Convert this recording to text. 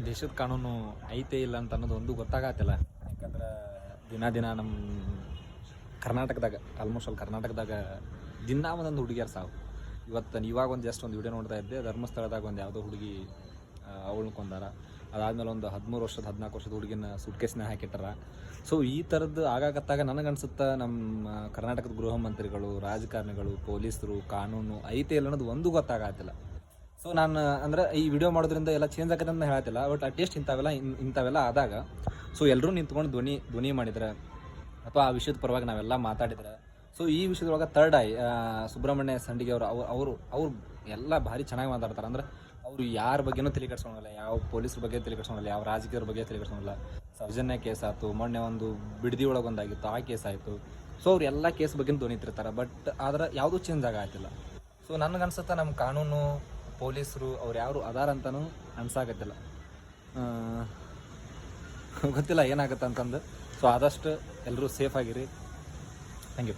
ದೇಶದ ಕಾನೂನು ಐತೆ ಇಲ್ಲ ಅಂತ ಅನ್ನೋದು ಒಂದು ಗೊತ್ತಾಗತ್ತಿಲ್ಲ. ಯಾಕಂದ್ರೆ ದಿನ ನಮ್ಮ ಕರ್ನಾಟಕದಾಗ ಆಲ್ಮೋಸ್ಟ್ ಅಲ್ಲಿ ಕರ್ನಾಟಕದಾಗ ದಿನ ಒಂದೊಂದು ಹುಡುಗಿಯರು ಸಾವು. ಇವಾಗ ಒಂದು ಜಸ್ಟ್ ಒಂದು ವಿಡಿಯೋ ನೋಡ್ತಾ ಇದ್ದೆ, ಧರ್ಮಸ್ಥಳದಾಗ ಒಂದು ಯಾವುದೋ ಹುಡುಗಿ ಅವಳನ್ನ ಕೊಂದಾರ. ಅದಾದಮೇಲೆ ಒಂದು 13 ವರ್ಷದ 14 ವರ್ಷದ ಹುಡುಗಿನ ಸುಟ್ಕೇಸ್ನ ಹಾಕಿಟ್ಟಾರ. ಸೊ ಈ ಥರದ್ದು ಆಗಾಕತ್ತಾಗ ನನಗನ್ಸುತ್ತೆ ನಮ್ಮ ಕರ್ನಾಟಕದ ಗೃಹ ಮಂತ್ರಿಗಳು, ರಾಜಕಾರಣಿಗಳು, ಪೊಲೀಸರು, ಕಾನೂನು ಐತೆ ಇಲ್ಲ ಅನ್ನೋದು ಒಂದು ಗೊತ್ತಾಗತ್ತಿಲ್ಲ. ಸೊ ನಾನು ಅಂದ್ರೆ ಈ ವಿಡಿಯೋ ಮಾಡೋದ್ರಿಂದ ಎಲ್ಲ ಚೇಂಜ್ ಆಗತ್ತೆ ಅಂತ ಹೇಳ್ತಿಲ್ಲ, ಬಟ್ ಅಟ್ಲೀಸ್ಟ್ ಇಂಥವೆಲ್ಲ ಆದಾಗ ಸೊ ಎಲ್ಲರೂ ನಿಂತ್ಕೊಂಡು ಧ್ವನಿ ಮಾಡಿದ್ರೆ ಅಥವಾ ಆ ವಿಷಯದ ಪರವಾಗಿ ನಾವೆಲ್ಲ ಮಾತಾಡಿದ್ರೆ, ಸೊ ಈ ವಿಷಯದೊಳಗೆ ಥರ್ಡ್ ಐ ಸುಬ್ರಹ್ಮಣ್ಯ ಸಂಡಿಗೆ ಅವರು ಎಲ್ಲ ಭಾರಿ ಚೆನ್ನಾಗಿ ಮಾತಾಡ್ತಾರೆ. ಅಂದ್ರೆ ಅವರು ಯಾರ ಬಗ್ಗೆನೂ ತಲೆ ಕೆಡಿಸ್ಕೊಳಲ್ಲ, ಯಾವ ಪೊಲೀಸ್ರ ಬಗ್ಗೆ ತಲೆ ಕೆಡಿಸ್ಕೊಳಲ್ಲ, ಯಾವ ರಾಜಕೀಯರ ಬಗ್ಗೆ ತಲೆ ಕೆಡಿಸ್ಕೊಳಲ್ಲ. ಸೌಜನ್ಯ ಕೇಸ್ ಆಯಿತು, ಮೊನ್ನೆ ಒಂದು ಬಿಡದಿ ಒಳಗೊಂದಾಗಿತ್ತು, ಆ ಕೇಸ್ ಆಯಿತು. ಸೊ ಅವ್ರು ಎಲ್ಲ ಕೇಸ್ ಬಗ್ಗೆ ಧ್ವನಿತಿರ್ತಾರೆ, ಬಟ್ ಆದ್ರೆ ಯಾವುದೂ ಚೇಂಜ್ ಆಗತ್ತಿಲ್ಲ. ಸೊ ನನಗನ್ಸುತ್ತೆ ನಮ್ಮ ಕಾನೂನು, ಪೊಲೀಸರು ಅವ್ರು ಯಾರು ಅದಾರ ಅಂತಲೂ ಅನ್ಸಾಕತ್ತಿಲ್ಲ. ಗೊತ್ತಿಲ್ಲ ಏನಾಗುತ್ತೆ ಅಂತಂದು. ಸೊ ಆದಷ್ಟು ಎಲ್ಲರೂ ಸೇಫ್ ಆಗಿರಿ. Thank you.